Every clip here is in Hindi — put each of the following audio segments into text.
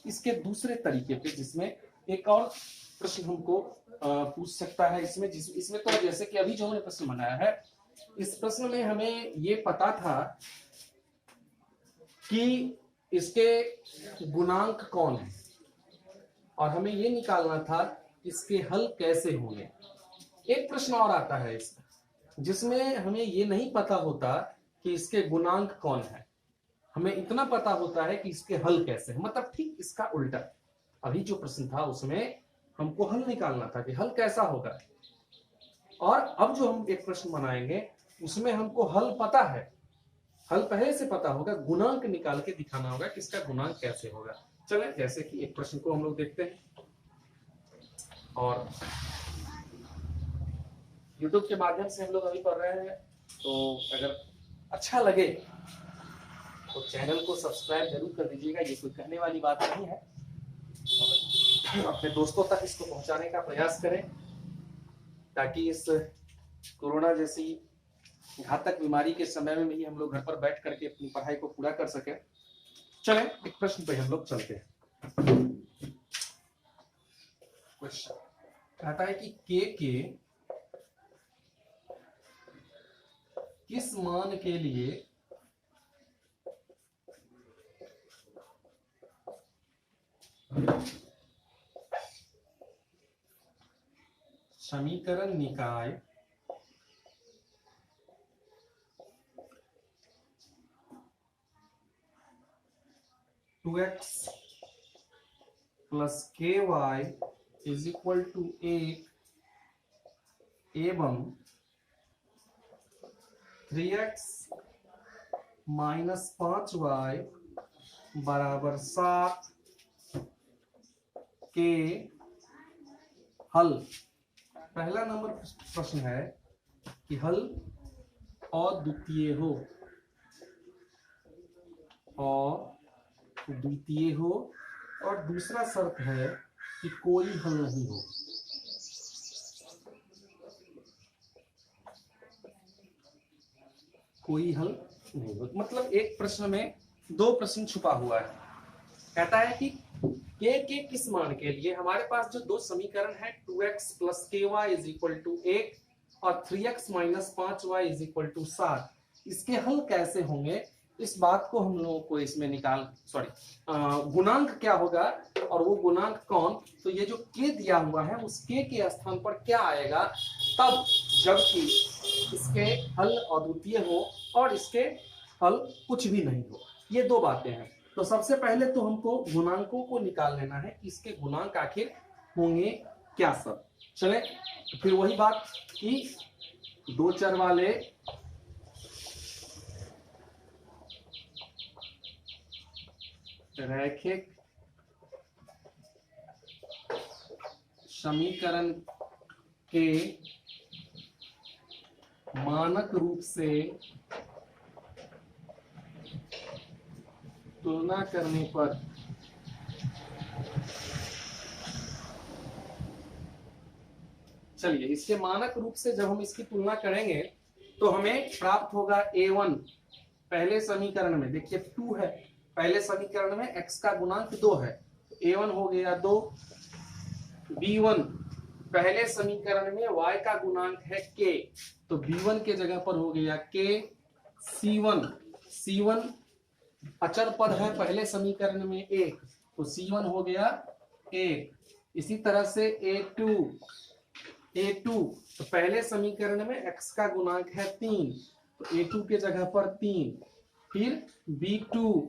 इसके दूसरे तरीके पे, जिसमें एक और प्रश्न हमको पूछ सकता है इसमें, इसमें तो जैसे कि अभी जो हमने प्रश्न बनाया है, इस प्रश्न में हमें ये पता था कि इसके गुणांक कौन है और हमें ये निकालना था इसके हल कैसे होंगे। एक प्रश्न और आता है इसका, जिसमें हमें ये नहीं पता होता कि इसके गुणांक कौन है, हमें इतना पता होता है कि इसके हल कैसे है। मतलब ठीक इसका उल्टा, अभी जो प्रश्न था उसमें हमको हल निकालना था कि हल कैसा होगा, और अब जो हम एक प्रश्न बनाएंगे उसमें हमको हल पता है, हल पहले से पता होगा, गुणांक निकाल के दिखाना होगा कि इसका गुणांक कैसे होगा। चले जैसे कि एक प्रश्न को हम लोग देखते हैं, और YouTube के माध्यम से हम लोग अभी पढ़ रहे हैं, तो अगर अच्छा लगे तो चैनल को सब्सक्राइब जरूर कर दीजिएगा, ये कोई कहने वाली बात नहीं है। अपने दोस्तों तक इसको पहुंचाने का प्रयास करें, ताकि इस कोरोना जैसी घातक बीमारी के समय में भी हम लोग घर पर बैठ करके अपनी पढ़ाई को पूरा कर सके। चलें एक प्रश्न पे हम लोग चलते हैं। क्वेश्चन कहता है कि के किस मान के लिए समीकरण निकाय टू एक्स प्लस के वाई इज इक्वल टू 1 एवं 3x माइनस 5y बराबर 7 के हल। पहला नंबर प्रश्न है कि हल अद्वितीय हो, अद्वितीय हो, और दूसरा शर्त है कि कोई हल नहीं हो। कोई हल नहीं हो, मतलब एक प्रश्न में दो प्रश्न छुपा हुआ है। कहता है कि के किस मान के लिए हमारे पास जो दो समीकरण है 2x प्लस के वाई इज इक्वल टू 1 और 3x minus 5y is equal to 7, इसके हल कैसे होंगे, इस बात को हम लोगों को इसमें गुणांक क्या होगा और वो गुणांक कौन, तो ये जो के दिया हुआ है उस के स्थान पर क्या आएगा तब, जबकि इसके हल अद्वितीय हो और इसके हल कुछ भी नहीं हो। ये दो बातें हैं। तो सबसे पहले तो हमको गुणांकों को निकाल लेना है कि इसके गुणांक आखिर होंगे क्या सब। चले फिर वही बात कि दो चर वाले रैखिक समीकरण के मानक रूप से तुलना करने पर चलिए इसके मानक रूप से जब हम इसकी तुलना करेंगे तो हमें प्राप्त होगा a1। पहले समीकरण में देखिए 2 है, पहले समीकरण में x का गुणांक 2 है, a1 हो गया 2। b1 पहले समीकरण में y का गुणांक है k, तो b1 के जगह पर हो गया k। c1 अचर पद है पहले समीकरण में 1, तो c1 हो गया 1। इसी तरह से a2 तो पहले समीकरण में x का गुणांक है 3, तो a2 के जगह पर 3। फिर b2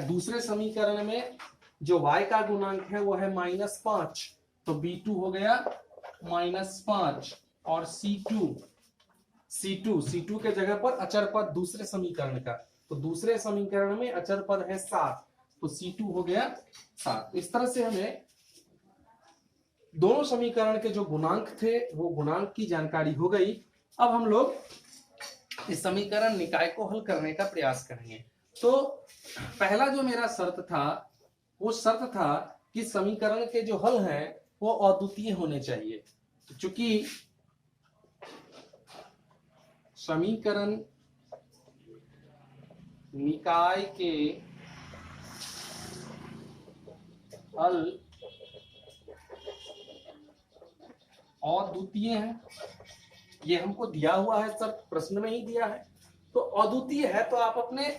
दूसरे समीकरण में जो y का गुणांक है वो है -5, तो b2 हो गया -5। और c2 के जगह पर अचर पद दूसरे समीकरण का, तो दूसरे समीकरण में अचर पद है 7, तो c2 हो गया 7। इस तरह से हमें दोनों समीकरण के जो गुणांक थे वो गुणांक की जानकारी हो गई। अब हम लोग इस समीकरण निकाय को हल करने का प्रयास करेंगे। तो पहला जो मेरा शर्त था वो शर्त था कि समीकरण के जो हल हैं वो अद्वितीय होने चाहिए। चूंकि समीकरण निकाय के हल अद्वितीय है, ये हमको दिया हुआ है सर, प्रश्न में ही दिया है। तो अद्वितीय है तो आप अपने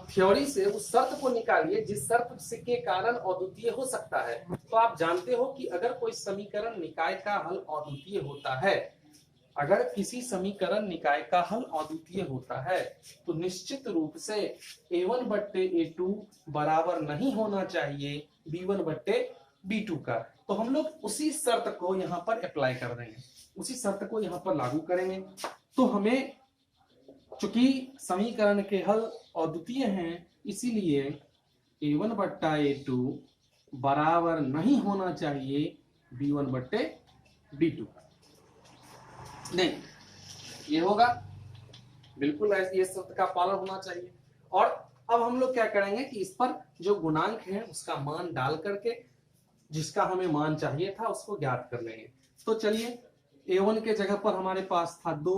थ्योरी से उस शर्त को निकालिए जिस शर्त से के कारण अद्वितीय हो सकता है। तो आप जानते हो कि अगर कोई समीकरण निकाय का हल अद्वितीय होता है, अगर किसी समीकरण निकाय का हल अद्वितीय होता है तो निश्चित रूप से a1 बट्टे a2 बराबर नहीं होना चाहिए b1 बट्टे b2 का। तो हम लोग उसी शर्त को यहाँ पर अप्लाई कर देंगे, उसी शर्त को यहाँ पर लागू करेंगे। तो हमें चूंकि समीकरण के हल अद्वितीय हैं, इसीलिए a1 बट्टा a2 बराबर नहीं होना चाहिए b1 बट्टे b2। नहीं, ये होगा बिल्कुल ये शर्त का पालन होना चाहिए। और अब हम लोग क्या करेंगे कि इस पर जो गुणांक है उसका मान डाल करके जिसका हमें मान चाहिए था उसको ज्ञात कर लेंगे। तो चलिए a1 के जगह पर हमारे पास था 2,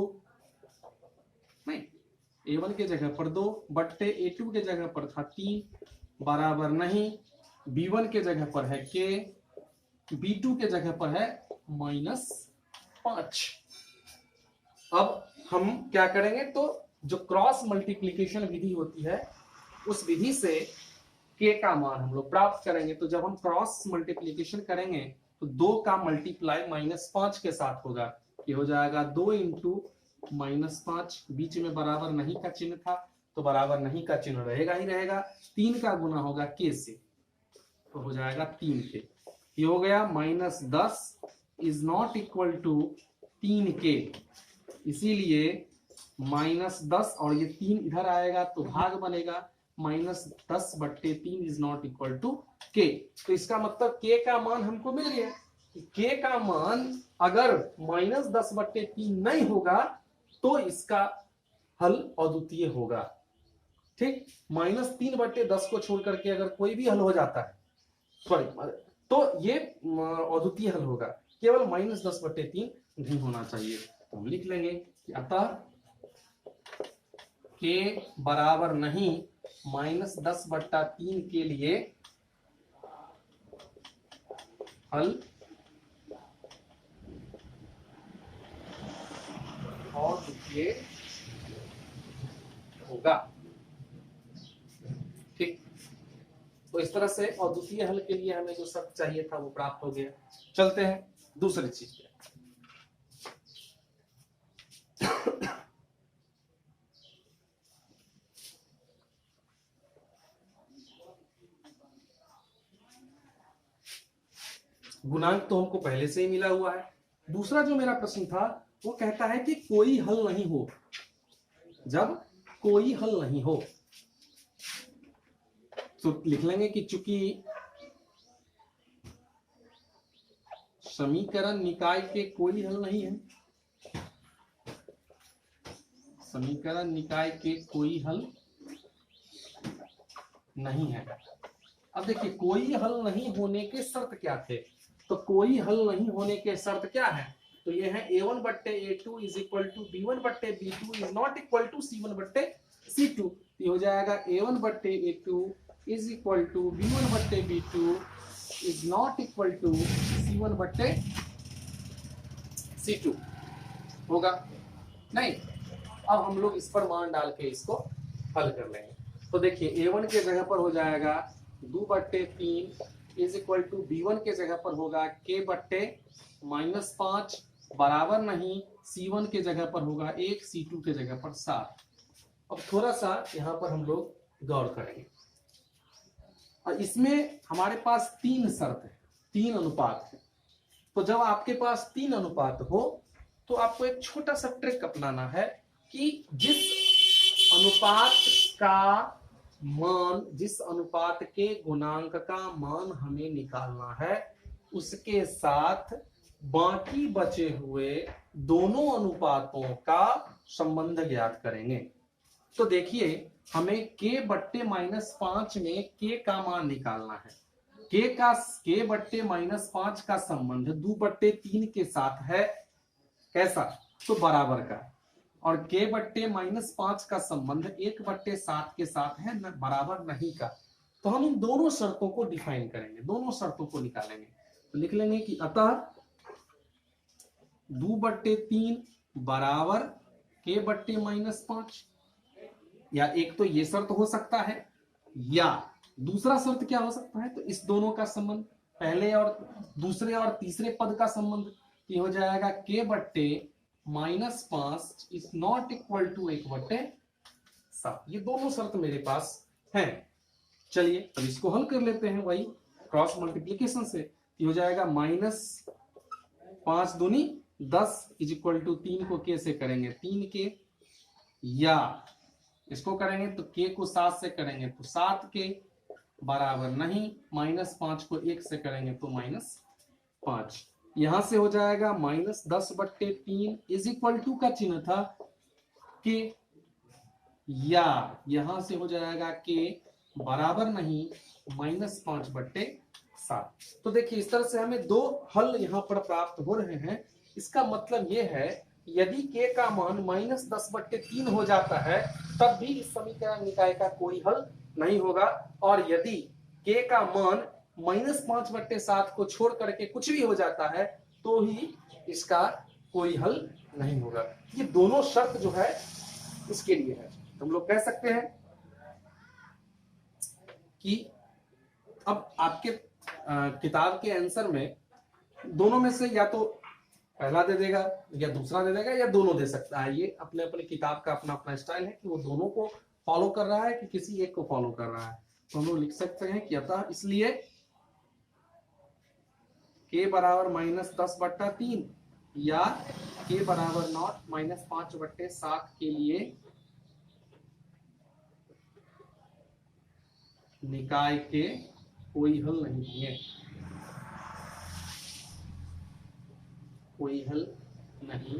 नहीं a1 के जगह पर 2 बट्टे a2 के जगह पर था 3 बराबर नहीं, b1 के जगह पर है k, b2 के जगह पर है -5। अब हम क्या करेंगे, तो जो क्रॉस मल्टीप्लिकेशन विधि होती है उस विधि से k का मान हम लोग प्राप्त करेंगे। तो जब हम क्रॉस मल्टीप्लिकेशन करेंगे तो 2 का मल्टीप्लाई -5 के साथ होगा, ये हो जाएगा 2 इंटू -5, बीच में बराबर नहीं का चिन्ह था तो बराबर नहीं का चिन्ह रहेगा ही रहेगा। 3 का गुना होगा k से तो हो जाएगा 3k, ये हो गया -10 is not equal to 3k, इसीलिए -10 और ये 3 इधर आएगा तो भाग बनेगा, -10 बट्टे 3 is not equal to k। तो इसका मतलब k का मान हमको मिल गया। k का मान अगर -10 बट्टे 3 नहीं होगा तो इसका हल अद्वितीय होगा। ठीक, -3 बट्टे 10 को छोड़ करके अगर कोई भी हल हो जाता है, सॉरी, तो ये अद्वितीय हल होगा, केवल -10 बट्टे 3 नहीं होना चाहिए। तो हम लिख लेंगे कि अतः k बराबर नहीं -10 बट्टा 3 के लिए हल अद्वितीय होगा। ठीक, तो इस तरह से अद्वितीय हल के लिए हमें जो शर्त चाहिए था वो प्राप्त हो गया। चलते हैं दूसरी चीज पे। गुणांक तो हमको पहले से ही मिला हुआ है। दूसरा जो मेरा प्रश्न था वो कहता है कि कोई हल नहीं हो, जब कोई हल नहीं हो तो लिख लेंगे कि चूंकि समीकरण निकाय के कोई हल नहीं है, समीकरण निकाय के कोई हल नहीं है। अब देखिए कोई हल नहीं होने के शर्त क्या थे, तो कोई हल नहीं होने के शर्त क्या है, तो ये है a1 बट्टे a2 is equal to b1 बट्टे b2 is not equal to c1 बट्टे c2। ये हो जाएगा a1 बट्टे a2 is equal to b1 बट्टे b2 is not equal to c1 बट्टे c2 होगा। नहीं, अब हम लोग इस पर मान डाल के इसको हल कर लेंगे। तो देखिए a1 के जगह पर हो जाएगा 2 बट्टे 3 इज इक्वल टू b1 के जगह पर होगा k बट्टे -5 बराबर नहीं, c1 के जगह पर होगा 1, c2 के जगह पर 7। अब थोड़ा सा यहाँ पर हम लोग गौर करेंगे, और इसमें हमारे पास 3 शर्त है, 3 अनुपात है। तो जब आपके पास 3 अनुपात हो तो आपको एक छोटा सा ट्रिक अपनाना है कि जिस अनुपात के गुणांक का मान हमें निकालना है उसके साथ बाकी बचे हुए दोनों अनुपातों का संबंध ज्ञात करेंगे। तो देखिए हमें k बट्टे -5 में k का मान निकालना है। k बट्टे -5 का संबंध 2 बट्टे 3 के साथ है, कैसा, तो बराबर का, और k बट्टे -5 का संबंध 1 बट्टे 7 के साथ है, बराबर नहीं का। तो हम इन दोनों शर्तों को डिफाइन करेंगे, दोनों शर्तों को निकालेंगे। तो लिख लेंगे कि अतः 2/3 बराबर k/-5, या एक तो ये शर्त हो सकता है, या दूसरा शर्त क्या हो सकता है, तो इस दोनों का संबंध, पहले और दूसरे और तीसरे पद का संबंध, ये हो जाएगा k/-5 is not equal to 1/7। ये दोनों शर्त मेरे पास हैं। चलिए अब इसको हल कर लेते हैं, वही क्रॉस मल्टीप्लीकेशन से। ये हो जाएगा -5 दूनी 10 इज इक्वल टू 3 को k से करेंगे 3k, या इसको करेंगे तो k को 7 से करेंगे तो 7k बराबर नहीं, -5 को 1 से करेंगे तो -5। यहां से हो जाएगा -10/3 इज इक्वल टू का चिन्ह था k, या यहां से हो जाएगा k बराबर नहीं -5/7। तो देखिए इस तरह से हमें दो हल यहाँ पर प्राप्त हो रहे हैं। इसका मतलब ये है यदि k का मान -10/3 हो जाता है तब भी इस समीकरण निकाय का कोई हल नहीं होगा, और यदि k का मान -5/7 को छोड़ करके कुछ भी हो जाता है तो ही इसका कोई हल नहीं होगा। ये दोनों शर्त जो है इसके लिए है। हम लोग कह सकते हैं कि अब आपके किताब के आंसर में दोनों में से या तो पहला दे देगा या दूसरा दे देगा या दोनों दे सकता है। ये अपने अपने किताब का अपना अपना स्टाइल है कि वो दोनों को फॉलो कर रहा है कि किसी एक को फॉलो कर रहा है। तो हम लोग लिख सकते हैं कि अतः इसलिए k बराबर -10/3 या k बराबर नॉट -5/7 के लिए निकाय के कोई हल नहीं है, कोई हल नहीं।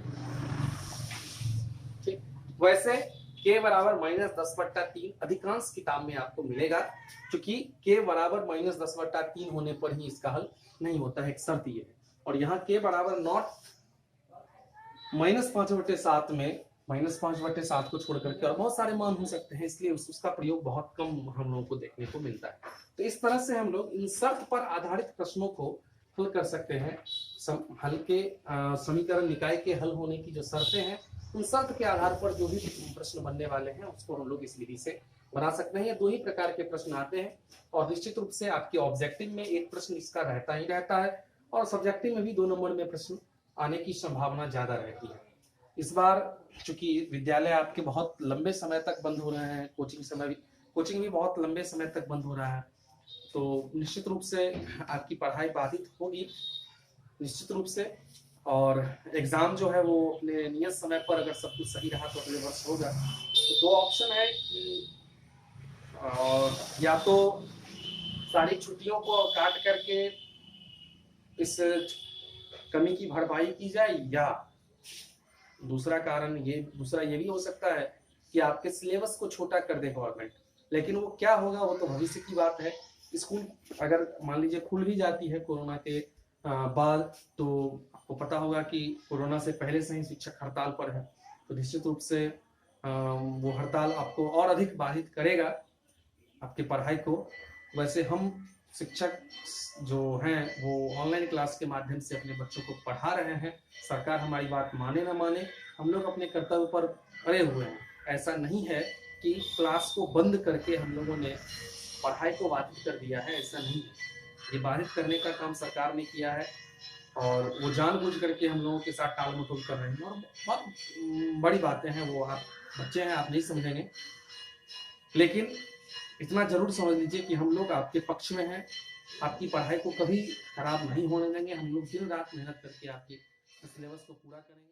ठीक, वैसे k बराबर -10/3 अधिकांश किताब में आपको मिलेगा, क्योंकि k बराबर -10/3 होने पर ही इसका हल नहीं होता है, एक शर्त ये है। और यहाँ k बराबर नॉट -5/7 में -5/7 को छोड़ करके और बहुत सारे मान हो सकते हैं, इसलिए उसका प्रयोग बहुत कम हम लोगों को देखने को मिलता है। तो इस तरह से हम लोग इन शर्त पर आधारित प्रश्नों को हल कर सकते हैं। हल के समीकरण निकाय के हल होने की जो शर्तें हैं, उन शर्त के आधार पर जो भी प्रश्न बनने वाले हैं उसको हम लोग इस विधि से बना सकते हैं। दो ही प्रकार के प्रश्न आते हैं, और निश्चित रूप से आपके ऑब्जेक्टिव में एक प्रश्न इसका रहता ही रहता है, और सब्जेक्टिव में भी 2 नंबर में प्रश्न आने की संभावना ज्यादा रहती है। इस बार चूंकि विद्यालय आपके बहुत लंबे समय तक बंद हो रहे हैं, कोचिंग भी बहुत लंबे समय तक बंद हो रहा है, तो निश्चित रूप से आपकी पढ़ाई बाधित होगी निश्चित रूप से। और एग्जाम जो है वो अपने नियत समय पर अगर सब कुछ सही रहा तो अगले वर्ष होगा। तो 2 ऑप्शन है कि या तो सारी छुट्टियों को काट करके इस कमी की भरपाई की जाए, या दूसरा ये भी हो सकता है कि आपके सिलेबस को छोटा कर दे गवर्नमेंट। लेकिन वो क्या होगा वो तो भविष्य की बात है। स्कूल अगर मान लीजिए खुल भी जाती है कोरोना के बाद, तो आपको पता होगा कि कोरोना से पहले से ही शिक्षक हड़ताल पर है, तो निश्चित रूप से वो हड़ताल आपको और अधिक बाधित करेगा आपकी पढ़ाई को। वैसे हम शिक्षक जो हैं वो ऑनलाइन क्लास के माध्यम से अपने बच्चों को पढ़ा रहे हैं। सरकार हमारी बात माने ना माने, हम लोग अपने कर्तव्य पर अड़े हुए हैं। ऐसा नहीं है कि क्लास को बंद करके हम लोगों ने पढ़ाई को बाधित कर दिया है, ऐसा नहीं है। ये बाधित करने का काम सरकार ने किया है, और वो जानबूझ करके हम लोगों के साथ टाल मटोल कर रहे हैं, और बहुत बड़ी बातें हैं, वो आप बच्चे हैं, आप नहीं समझेंगे। लेकिन इतना जरूर समझ लीजिए कि हम लोग आपके पक्ष में हैं, आपकी पढ़ाई को कभी खराब नहीं होने देंगे। हम लोग दिन रात मेहनत करके आपके सिलेबस को पूरा करेंगे।